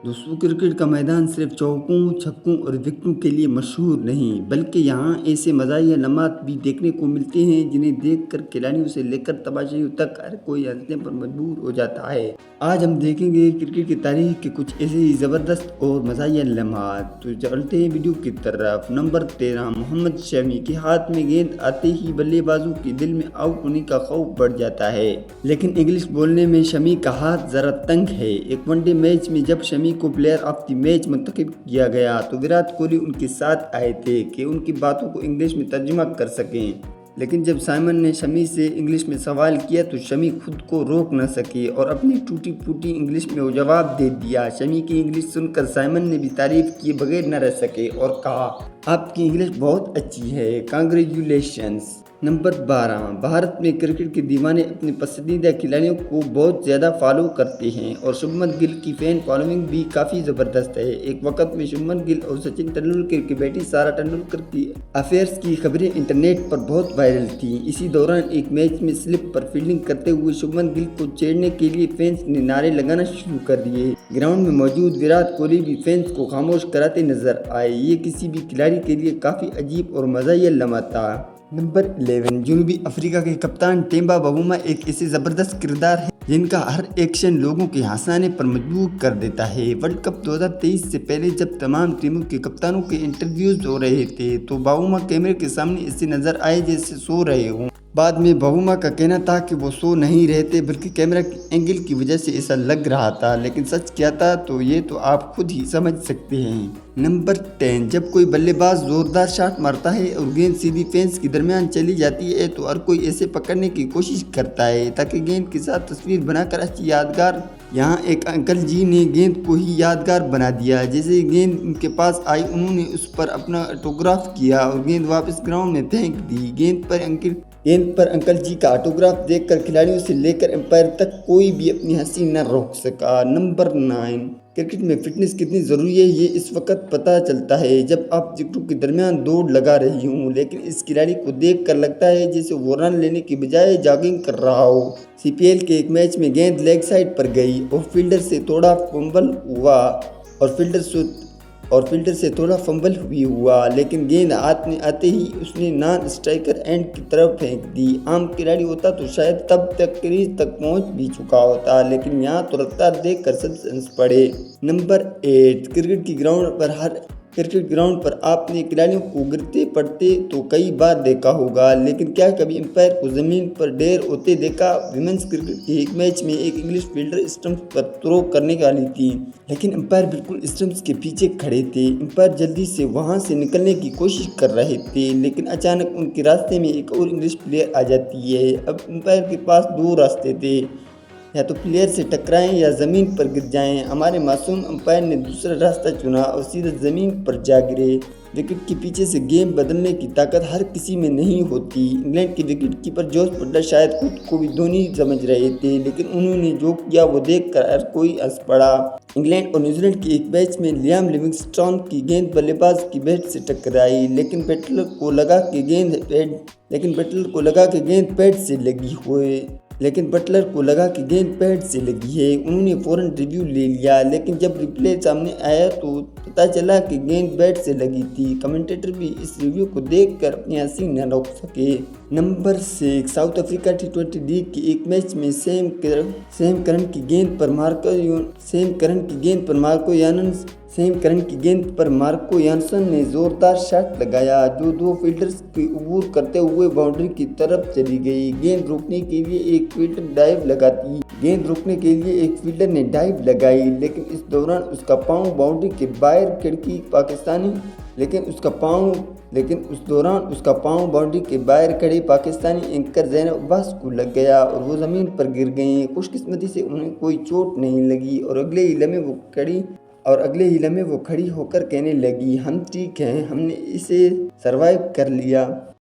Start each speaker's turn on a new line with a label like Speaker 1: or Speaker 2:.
Speaker 1: दोस्तों, क्रिकेट का मैदान सिर्फ चौकों, छक्कों और विकेटों के लिए मशहूर नहीं, बल्कि यहाँ ऐसे मज़ाहिया लम्हात भी देखने को मिलते हैं जिन्हें देखकर खिलाड़ियों से लेकर तमाशाइयों तक हर कोई हंसने पर मजबूर हो जाता है। आज हम देखेंगे क्रिकेट की तारीख के कुछ ऐसे ही ज़बरदस्त और मज़ाहिया लम्हात। तो चलते हैं वीडियो की तरफ। नंबर 13, मोहम्मद शमी के हाथ में गेंद आते ही बल्लेबाजों के दिल में आउट होने का खौफ बढ़ जाता है, लेकिन इंग्लिश बोलने में शमी का हाथ ज़रा तंग है। एक वनडे मैच में जब शमी को प्लेयर ऑफ द मैच मुंतखब किया गया तो विराट कोहली उनके साथ आए थे कि उनकी बातों को इंग्लिश में तर्जुमा कर सकें, लेकिन जब साइमन ने शमी से इंग्लिश में सवाल किया तो शमी खुद को रोक न सके और अपनी टूटी फूटी इंग्लिश में वो जवाब दे दिया। शमी की इंग्लिश सुनकर साइमन ने भी तारीफ किए बगैर न रह सके और कहा, आपकी इंग्लिश बहुत अच्छी है, कांग्रेचुलेशंस। नंबर 12, भारत में क्रिकेट के दीवाने अपने पसंदीदा खिलाड़ियों को बहुत ज़्यादा फॉलो करते हैं और शुभमन गिल की फैन फॉलोइंग भी काफ़ी ज़बरदस्त है। एक वक्त में शुभमन गिल और सचिन तेंदुलकर की बेटी सारा तेंदुलकर की अफेयर्स की खबरें इंटरनेट पर बहुत वायरल थी। इसी दौरान एक मैच में स्लिप पर फील्डिंग करते हुए शुभमन गिल को छेड़ने के लिए फैंस ने नारे लगाना शुरू कर दिए। ग्राउंड में मौजूद विराट कोहली भी फैंस को खामोश कराते नजर आए। ये किसी भी खिलाड़ी के लिए काफ़ी अजीब और मज़ाहिया लम्हा था। नंबर 11, जनूबी अफ्रीका के कप्तान टेम्बा बावूमा एक ऐसे ज़बरदस्त किरदार है जिनका हर एक्शन लोगों के हंसाने पर मजबूर कर देता है। वर्ल्ड कप 2023 से पहले जब तमाम टीमों के कप्तानों के इंटरव्यूज हो रहे थे तो बावूमा कैमरे के सामने ऐसे नजर आए जैसे सो रहे हों। बाद में बावूमा का कहना था कि वो सो नहीं रहे थे बल्कि कैमरा की एंगल की वजह से ऐसा लग रहा था, लेकिन सच क्या था तो ये तो आप खुद ही समझ सकते हैं। नंबर 10, जब कोई बल्लेबाज जोरदार शॉट मारता है और गेंद सीधी फेंस के दरमियान चली जाती है तो हर कोई ऐसे पकड़ने की कोशिश करता है ताकि गेंद के साथ तस्वीर बनाकर अच्छी यादगार। यहाँ एक अंकल जी ने गेंद को ही यादगार बना दिया। जैसे गेंद उनके पास आई उन्होंने उस पर अपना ऑटोग्राफ किया और गेंद वापस ग्राउंड में फेंक दी। गेंद पर अंकल जी का ऑटोग्राफ देखकर खिलाड़ियों से लेकर एम्पायर तक कोई भी अपनी हंसी न रोक सका। नंबर 9, क्रिकेट में फिटनेस कितनी ज़रूरी है ये इस वक्त पता चलता है जब आप विकेटों के दरमियान दौड़ लगा रही हूँ, लेकिन इस खिलाड़ी को देख कर लगता है जैसे वो रन लेने की बजाय जॉगिंग कर रहा हो। CPL के एक मैच में गेंद लेग साइड पर गई और फील्डर से थोड़ा फंबल भी हुआ, लेकिन गेंद हाथ में आते ही उसने नॉन स्ट्राइकर एंड की तरफ फेंक दी। आम खिलाड़ी होता तो शायद तब तक क्रीज तक पहुंच भी चुका होता, लेकिन यहाँ तो रफ्तार देखकर सब हंस पड़े। नंबर 8, क्रिकेट ग्राउंड पर आपने खिलाड़ियों को गिरते पड़ते तो कई बार देखा होगा, लेकिन क्या कभी एम्पायर को जमीन पर ढेर होते देखा? विमेंस क्रिकेट के एक मैच में एक इंग्लिश फील्डर स्टंप्स पर थ्रो करने वाली थी, लेकिन एम्पायर बिल्कुल स्टंप्स के पीछे खड़े थे। एम्पायर जल्दी से वहां से निकलने की कोशिश कर रहे थे, लेकिन अचानक उनके रास्ते में एक और इंग्लिश प्लेयर आ जाती है। अब एम्पायर के पास दो रास्ते थे, या तो प्लेयर से टकराएं या ज़मीन पर गिर जाएं। हमारे मासूम अंपायर ने दूसरा रास्ता चुना और सीधे ज़मीन पर जा गिरे। विकेट के पीछे से गेम बदलने की ताकत हर किसी में नहीं होती। इंग्लैंड के विकेट कीपर जॉस बटलर शायद खुद को भी धोनी समझ रहे थे, लेकिन उन्होंने जो किया वो देखकर हर कोई हंस पड़ा। इंग्लैंड और न्यूजीलैंड के एक मैच में लियाम लिविंगस्टोन की गेंद बल्लेबाज की बैट से टकराई, लेकिन बटलर को लगा कि गेंद पैड से लगी है। उन्होंने फौरन रिव्यू ले लिया, लेकिन जब रिप्ले सामने आया तो पता चला कि गेंद बैट से लगी थी। कमेंटेटर भी इस रिव्यू को देखकर अपनी हंसी न रोक सके। Number 6, south Africa T20 league के एक मैच में सेम करन की गेंद पर मार्को यानसन ने जोरदार शॉट लगाया जो दो फील्डर्स के अबूर करते हुए बाउंड्री की तरफ चली गई। गेंद रोकने के लिए एक फील्डर ने डाइव लगाई, लेकिन इस दौरान उसका पांव बाउंड्री के बाहर बाउंड्री के बाहर खड़े पाकिस्तानी एंकर ज़ैनब अब्बास को लग गया और वो ज़मीन पर गिर गईं। खुशकिस्मती से उन्हें कोई चोट नहीं लगी और अगले ही लम्हे वो खड़ी होकर कहने लगी, हम ठीक हैं, हमने इसे सरवाइव कर लिया।